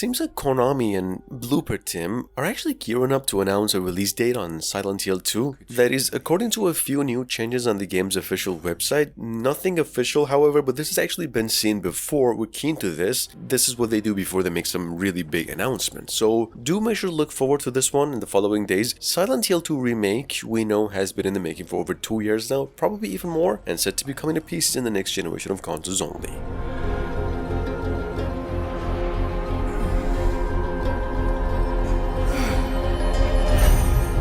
Seems like Konami and Blooper Team are actually gearing up to announce a release date on Silent Hill 2. That is, according to a few new changes on the game's official website. Nothing official, however, but this has actually been seen before. We're keen to this. This is what they do before they make some really big announcements. So do make sure to look forward to this one in the following days. Silent Hill 2 Remake, we know, has been in the making for over 2 years now, probably even more, and set to be coming to pieces in the next generation of consoles only.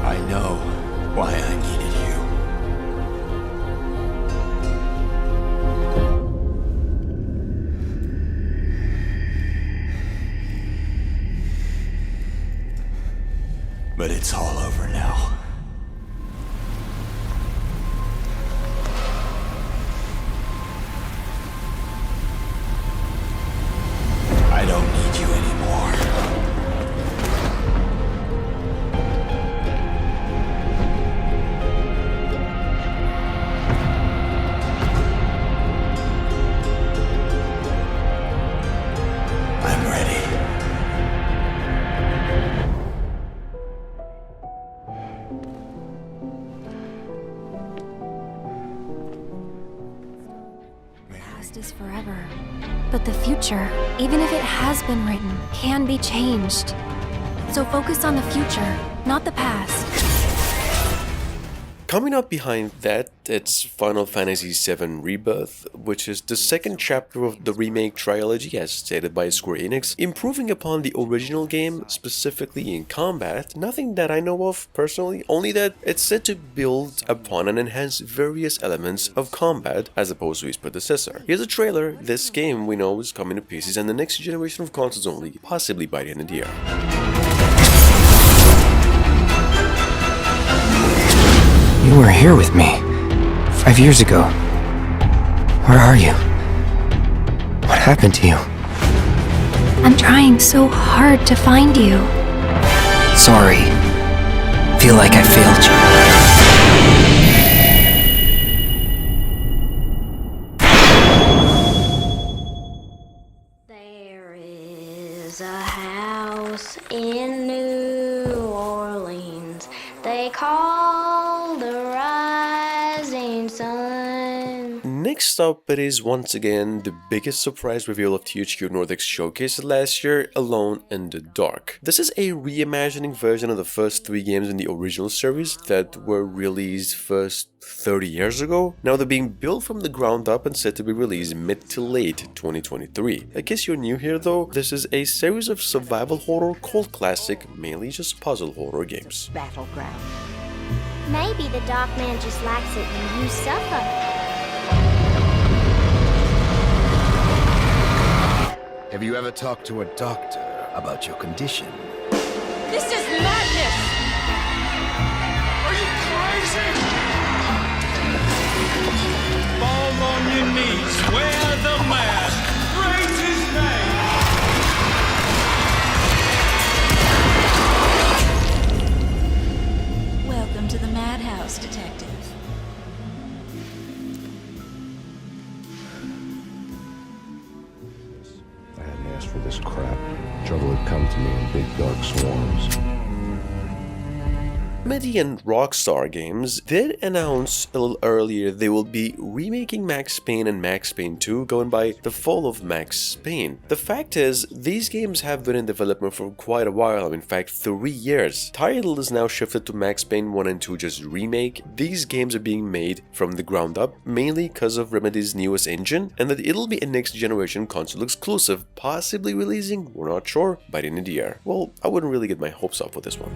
I know why I needed you. But it's all over now. I don't need you anymore. I'm ready. Past is forever. But the future, even if it has been written, can be changed. So focus on the future, not the past. Coming up behind that, it's Final Fantasy VII Rebirth, which is the second chapter of the remake trilogy as stated by Square Enix, improving upon the original game, specifically in combat. Nothing that I know of personally, only that it's said to build upon and enhance various elements of combat as opposed to its predecessor. Here's a trailer. This game we know is coming to pieces and the next generation of consoles only, possibly by the end of the year. You were here with me 5 years ago. Where are you? What happened to you? I'm trying so hard to find you. Sorry. Feel like I failed you. There is a house in New Orleans they call the Rising Sun. Next up, it is once again the biggest surprise reveal of THQ Nordic's showcase last year, Alone in the Dark. This is a reimagining version of the first 3 games in the original series that were released first 30 years ago. Now they're being built from the ground up and set to be released mid to late 2023. In case you're new here though, this is a series of survival horror cult classic, mainly just puzzle horror games. Battleground. Maybe the Dark Man just likes it when you suffer. Have you ever talked to a doctor about your condition? This is madness! Are you crazy? Fall on your knees, wear the mask, praise his name! Welcome to the madhouse, detective. I hadn't asked for this crap. Trouble had come to me in big dark swarms. Remedy and Rockstar Games did announce a little earlier they will be remaking Max Payne and Max Payne 2, going by The Fall of Max Payne. The fact is, these games have been in development for quite a while, in fact 3 years. Title is now shifted to Max Payne 1 and 2 just remake. These games are being made from the ground up, mainly because of Remedy's newest engine, and that it'll be a next generation console exclusive, possibly releasing, we're not sure, by the end of the year. Well, I wouldn't really get my hopes up for this one.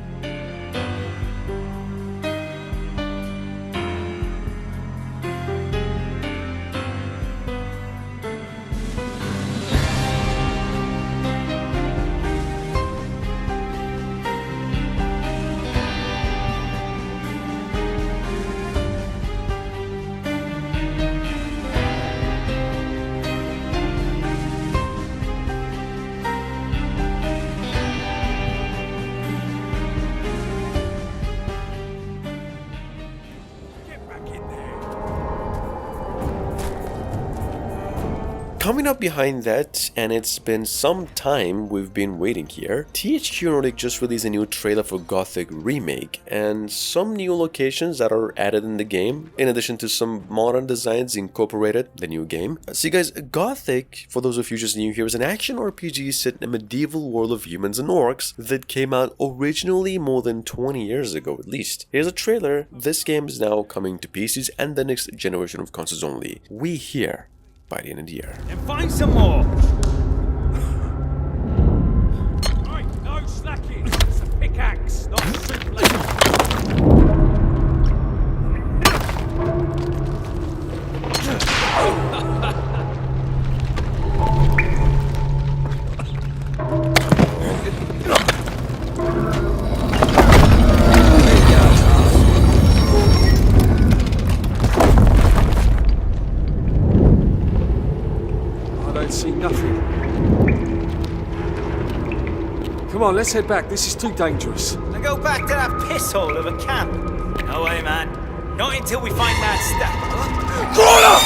Coming up behind that, and it's been some time we've been waiting here, THQ Nordic just released a new trailer for Gothic Remake, and some new locations that are added in the game, in addition to some modern designs incorporated in the new game. So you guys, Gothic, for those of you just new here, is an action RPG set in a medieval world of humans and orcs that came out originally more than 20 years ago at least. Here's a trailer. This game is now coming to PCs and the next generation of consoles only. We here by the end of the year. And find some more. Right, no slacking. It's a pickaxe, not a soup ladle. Come on, let's head back. This is too dangerous. Now go back to that piss hole of a camp. No way, man. Not until we find that stuff. Corner!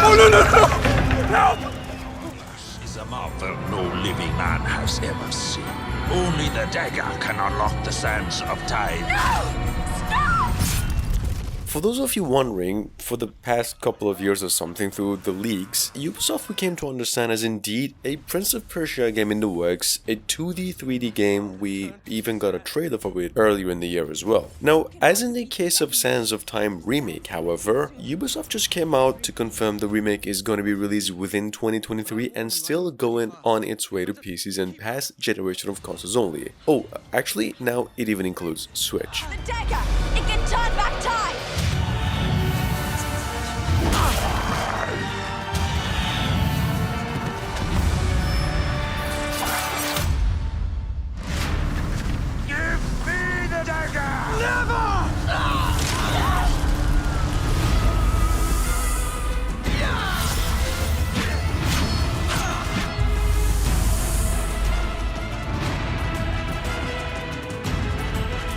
Oh, no! Help! This is a marvel no living man has ever seen. Only the dagger can unlock the sands of time. For those of you wondering, for the past couple of years or something through the leaks, Ubisoft we came to understand as indeed a Prince of Persia game in the works, a 2D, 3D game. We even got a trailer for it earlier in the year as well. Now, as in the case of Sands of Time Remake, however, Ubisoft just came out to confirm the remake is going to be released within 2023 and still going on its way to PCs and past generation of consoles only. Oh, actually, now it even includes Switch. The dagger! It can turn back time!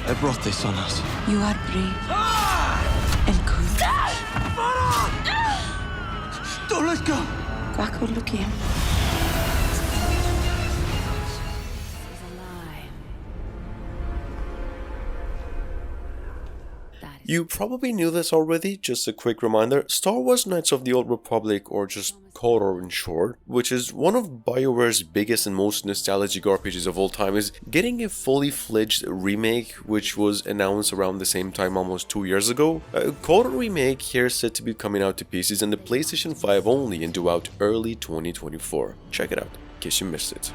They brought this on us. You are brave and courage. Don't let go! Quaco Lucia. You probably knew this already, just a quick reminder, Star Wars Knights of the Old Republic, or just KOTOR in short, which is one of BioWare's biggest and most nostalgic RPGs of all time, is getting a fully fledged remake, which was announced around the same time almost 2 years ago. KOTOR Remake here is said to be coming out to PCs and the PlayStation 5 only and due out early 2024. Check it out, in case you missed it.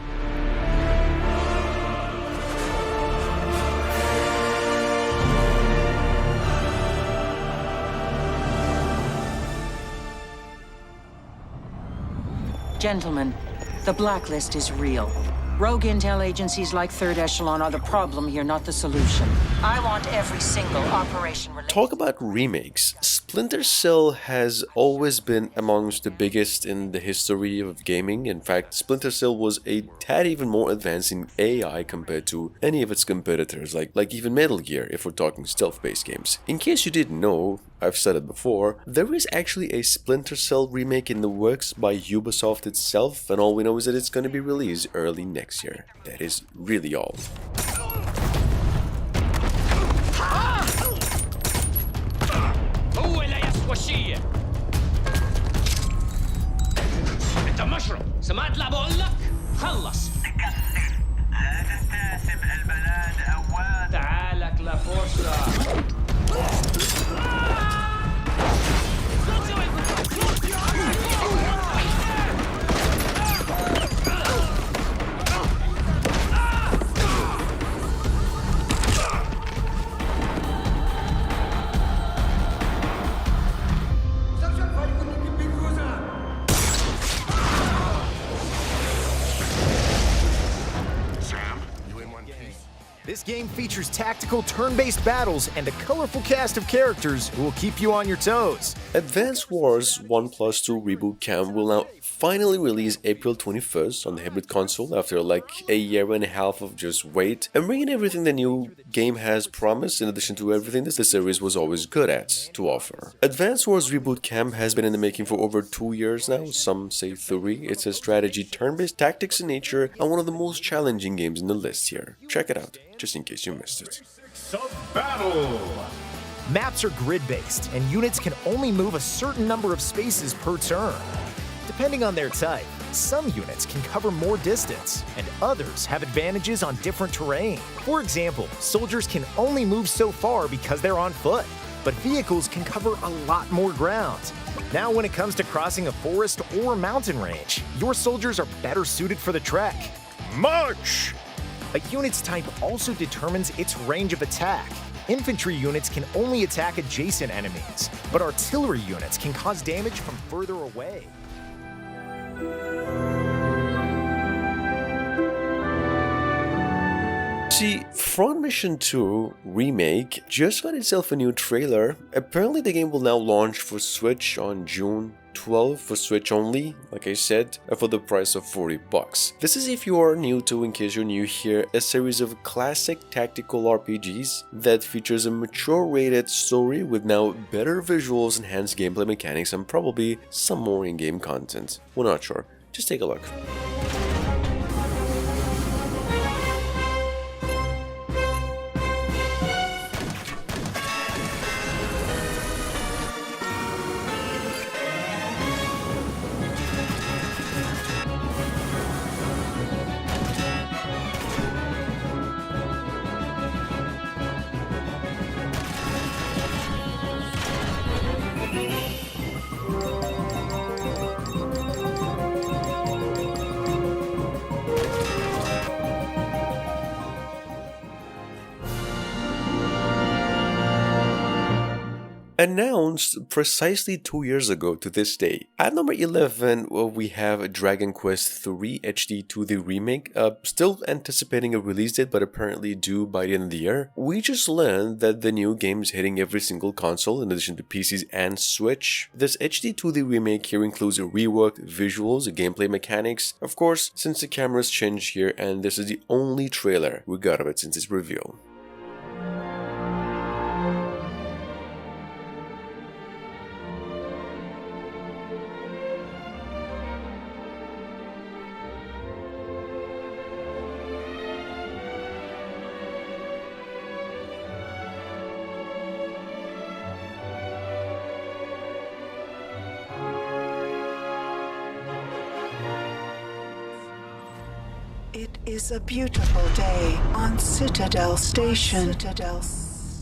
Gentlemen, the blacklist is real. Rogue intel agencies like Third Echelon are the problem here, not the solution. I want every single operation related. Talk about remakes. Splinter Cell has always been amongst the biggest in the history of gaming. In fact, Splinter Cell was a tad even more advanced in AI compared to any of its competitors, like even Metal Gear, if we're talking stealth-based games. In case you didn't know, I've said it before, there is actually a Splinter Cell remake in the works by Ubisoft itself, and all we know is that it's going to be released early next year. That is really all. انت مشروب سمعت لا بقول لك خلص هذا التاسم البلاد اواد تعالك لبورشا This game features tactical turn-based battles and a colorful cast of characters who will keep you on your toes. Advance Wars 1+2 Reboot Camp will now finally released April 21st on the hybrid console after like a year and a half of just wait, and bringing everything the new game has promised in addition to everything that the series was always good at to offer. Advance Wars Reboot Camp has been in the making for over 2 years now, some say 3. It's a strategy turn-based tactics in nature and one of the most challenging games in the list here. Check it out, just in case you missed it. Battle! Maps are grid-based, and units can only move a certain number of spaces per turn. Depending on their type, some units can cover more distance, and others have advantages on different terrain. For example, soldiers can only move so far because they're on foot, but vehicles can cover a lot more ground. Now when it comes to crossing a forest or mountain range, your soldiers are better suited for the trek. March! A unit's type also determines its range of attack. Infantry units can only attack adjacent enemies, but artillery units can cause damage from further away. See, Front Mission 2 Remake just got itself a new trailer. Apparently the game will now launch for Switch on June 12 for Switch only, like I said, for the price of $40. This is, if you are new to, in case you're new here, a series of classic tactical RPGs that features a mature rated story with now better visuals, enhanced gameplay mechanics, and probably some more in-game content. We're not sure. Just take a look. Announced precisely 2 years ago to this day. At number 11, we have Dragon Quest III HD 2D Remake, still anticipating a release date but apparently due by the end of the year. We just learned that the new game is hitting every single console in addition to PCs and Switch. This HD 2D Remake here includes reworked visuals, gameplay mechanics, of course, since the cameras changed here, and this is the only trailer we got of it since its reveal. It is a beautiful day on Citadel Station.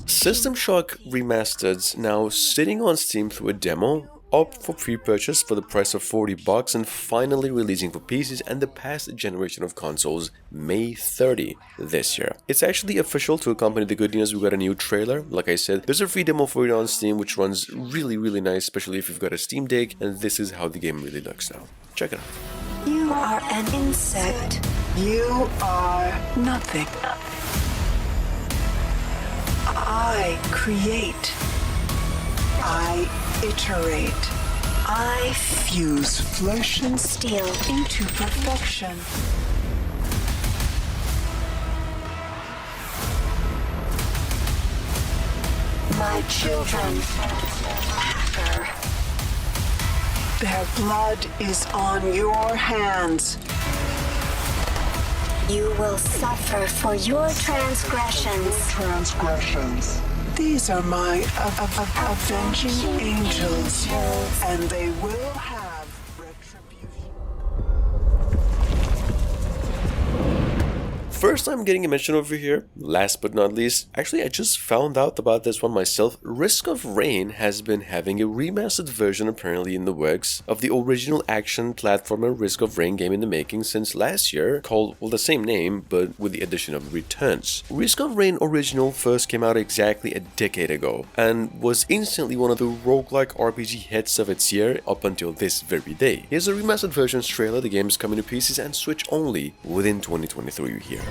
System Shock Remastered's now sitting on Steam through a demo, up for pre-purchase for the price of $40 and finally releasing for PCs and the past generation of consoles May 30 this year. It's actually official. To accompany the good news, we got a new trailer. Like I said, there's a free demo for it on Steam which runs really nice, especially if you've got a Steam Deck, and this is how the game really looks now. Check it out. You are an insect. You are nothing. I create. I iterate. I fuse flesh and steel into perfection. My children, Hacker. Their blood is on your hands. You will suffer for your transgressions. These are my avenging angels, and they will have retribution. First time getting a mention over here, last but not least, actually I just found out about this one myself. Risk of Rain has been having a remastered version apparently in the works of the original action platformer Risk of Rain game in the making since last year, called, well, the same name but with the addition of Returns. Risk of Rain original first came out exactly a decade ago and was instantly one of the roguelike RPG hits of its year up until this very day. Here's a remastered version's trailer. The game is coming to PCs and Switch only within 2023 here.